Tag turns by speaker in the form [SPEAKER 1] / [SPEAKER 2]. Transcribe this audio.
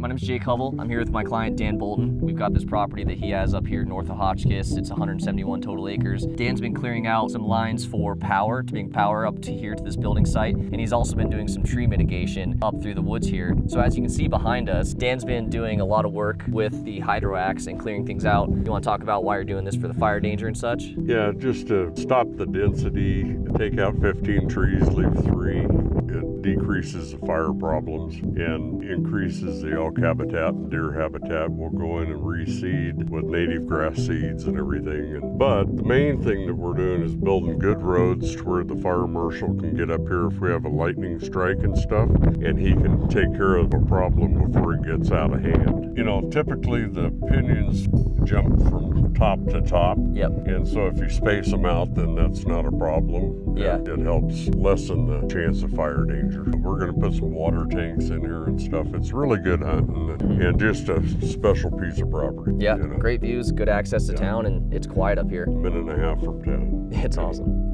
[SPEAKER 1] My name is Jake Hubble. I'm here with my client, Dan Bolton. We've got this property that he has up here north of Hotchkiss. It's 171 total acres. Dan's been clearing out some lines for power, to bring power up to here to this building site. And he's also been doing some tree mitigation up through the woods here. So as you can see behind us, Dan's been doing a lot of work with the hydro axe and clearing things out. You want to talk about why you're doing this for the fire danger and such?
[SPEAKER 2] Yeah, just to stop the density, take out 15 trees, leave 3. It decreases the fire problems and increases the elk habitat and deer habitat. We'll go in and reseed with native grass seeds and everything. But the main thing that we're doing is building good roads to where the fire marshal can get up here if we have a lightning strike and stuff, and he can take care of a problem before it gets out of hand. You know, typically the pinions jump from top to top.
[SPEAKER 1] Yep.
[SPEAKER 2] And so if you space them out, then that's not a problem.
[SPEAKER 1] Yeah.
[SPEAKER 2] It helps lessen the chance of fire danger. We're going to put some water tanks in here and stuff. It's really good hunting and just a special piece of property.
[SPEAKER 1] Yeah,
[SPEAKER 2] you know?
[SPEAKER 1] great views, good access to town, and it's quiet up here.
[SPEAKER 2] A minute and a half from town.
[SPEAKER 1] It's awesome.